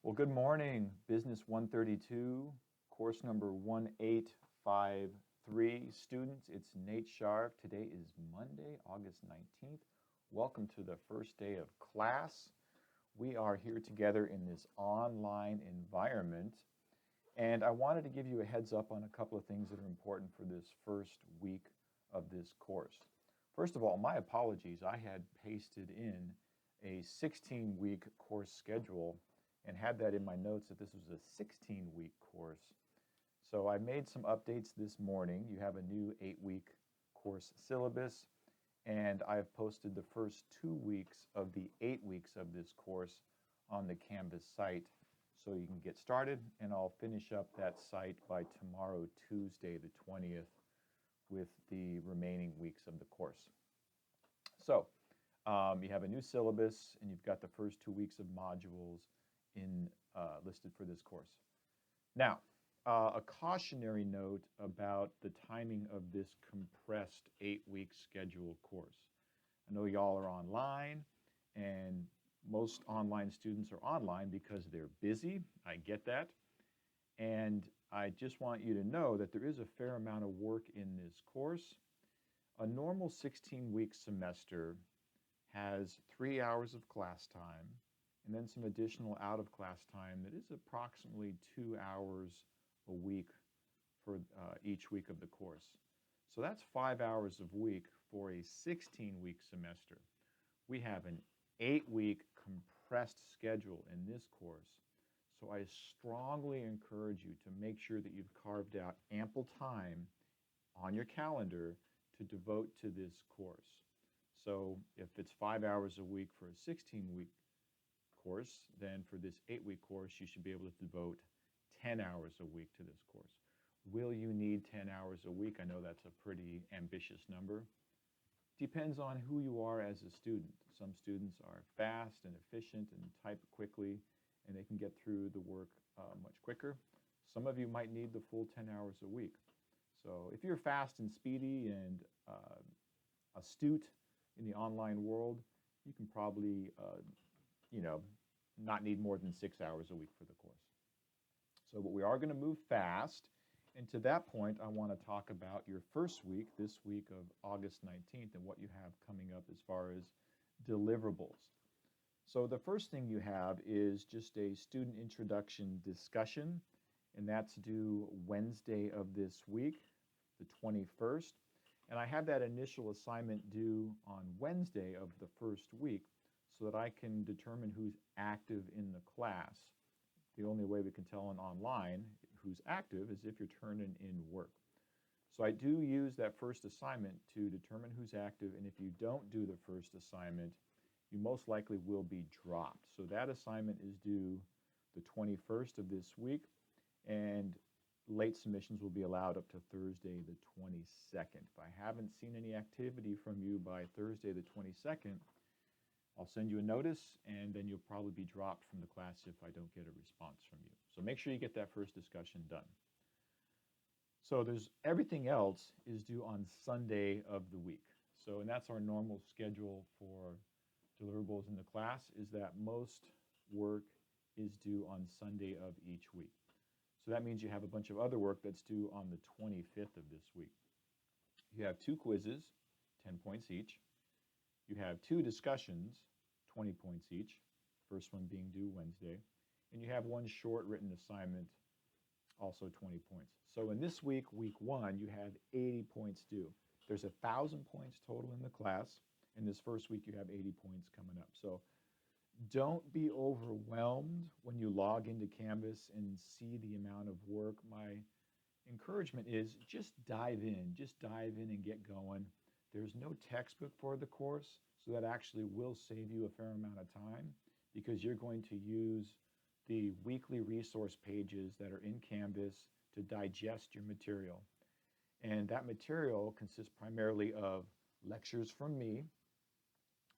Well, good morning, Business 132, course number 1853. Students, it's Nate Sharp. Today is Monday, August 19th. Welcome to the first day of class. We are here together in this online environment, and I wanted to give you a heads up on a couple of things that are important for this first week of this course. First of all, my apologies. I had pasted in a 16-week course schedule and had that in my notes that this was a 16-week course. So I made some updates this morning. You have a new 8-week course syllabus, and I've posted the first 2 weeks of the 8 weeks of this course on the Canvas site so you can get started, and I'll finish up that site by tomorrow, Tuesday the 20th, with the remaining weeks of the course. So you have a new syllabus, and you've got the first 2 weeks of modules listed for this course. Now, a cautionary note about the timing of this compressed 8-week schedule course. I know y'all are online, and most online students are online because they're busy. I get that. And I just want you to know that there is a fair amount of work in this course. A normal 16-week semester has 3 hours of class time, and then some additional out-of-class time that is approximately 2 hours a week for each week of the course. So that's 5 hours a week for a 16-week semester. We have an 8-week compressed schedule in this course, so I strongly encourage you to make sure that you've carved out ample time on your calendar to devote to this course. So if it's 5 hours a week for a 16-week course, then for this 8-week course, you should be able to devote 10 hours a week to this course. Will you need 10 hours a week? I know that's a pretty ambitious number. Depends on who you are as a student. Some students are fast and efficient and type quickly, and they can get through the work much quicker. Some of you might need the full 10 hours a week. So if you're fast and speedy and astute in the online world, you can probably not need more than 6 hours a week for the course. So, but we are going to move fast. And to that point, I want to talk about your first week, this week of August 19th, and what you have coming up as far as deliverables. So the first thing you have is just a student introduction discussion, and that's due Wednesday of this week, the 21st. And I have that initial assignment due on Wednesday of the first week, so that I can determine who's active in the class. The only way we can tell online who's active is if you're turning in work. So I do use that first assignment to determine who's active, and if you don't do the first assignment, you most likely will be dropped. So that assignment is due the 21st of this week, and late submissions will be allowed up to Thursday the 22nd. If I haven't seen any activity from you by Thursday the 22nd, I'll send you a notice, and then you'll probably be dropped from the class if I don't get a response from you. So make sure you get that first discussion done. So everything else is due on Sunday of the week. So, and that's our normal schedule for deliverables in the class, is that most work is due on Sunday of each week. So that means you have a bunch of other work that's due on the 25th of this week. You have 2 quizzes, 10 points each. You have 2 discussions, 20 points each, first one being due Wednesday, and you have 1 short written assignment, also 20 points. So in this week, week 1, you have 80 points due. There's 1,000 points total in the class, and this first week you have 80 points coming up. So don't be overwhelmed when you log into Canvas and see the amount of work. My encouragement is just dive in and get going. There's no textbook for the course, so that actually will save you a fair amount of time, because you're going to use the weekly resource pages that are in Canvas to digest your material. And that material consists primarily of lectures from me,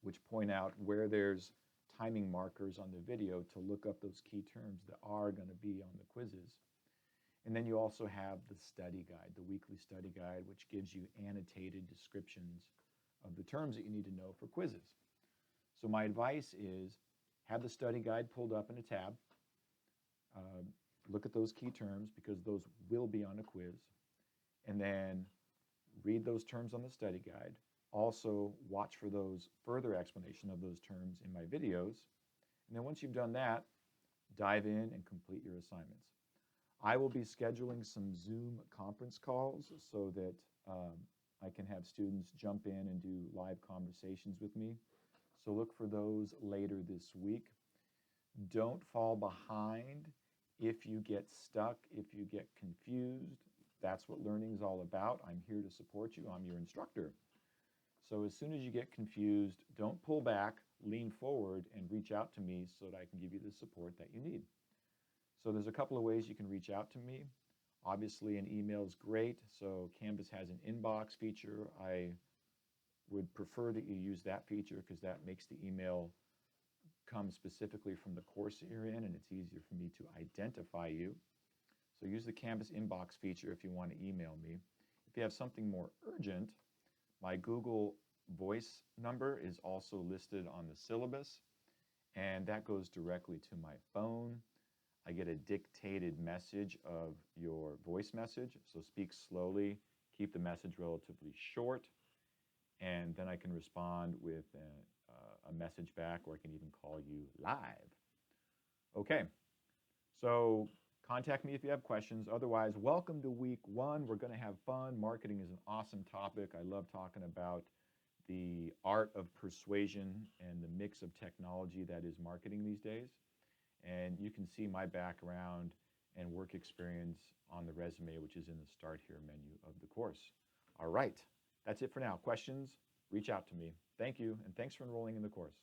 which point out where there's timing markers on the video to look up those key terms that are going to be on the quizzes. And then you also have the study guide, the weekly study guide, which gives you annotated descriptions of the terms that you need to know for quizzes. So my advice is have the study guide pulled up in a tab, Uh, look at those key terms because those will be on a quiz. And then read those terms on the study guide. Also, watch for those further explanation of those terms in my videos. And then once you've done that, dive in and complete your assignments. I will be scheduling some Zoom conference calls so that I can have students jump in and do live conversations with me. So look for those later this week. Don't fall behind if you get stuck, if you get confused. That's what learning is all about. I'm here to support you. I'm your instructor. So as soon as you get confused, don't pull back, lean forward, and reach out to me so that I can give you the support that you need. So there's a couple of ways you can reach out to me. Obviously, an email is great. So Canvas has an inbox feature. I would prefer that you use that feature because that makes the email come specifically from the course that you're in, and it's easier for me to identify you. So use the Canvas inbox feature if you want to email me. If you have something more urgent, my Google Voice number is also listed on the syllabus, and that goes directly to my phone. I get a dictated message of your voice message, so speak slowly, keep the message relatively short, and then I can respond with a message back, or I can even call you live. Okay, so contact me if you have questions. Otherwise, welcome to week 1. We're going to have fun. Marketing is an awesome topic. I love talking about the art of persuasion and the mix of technology that is marketing these days. And you can see my background and work experience on the resume, which is in the Start Here menu of the course. All right, that's it for now. Questions? Reach out to me. Thank you, and thanks for enrolling in the course.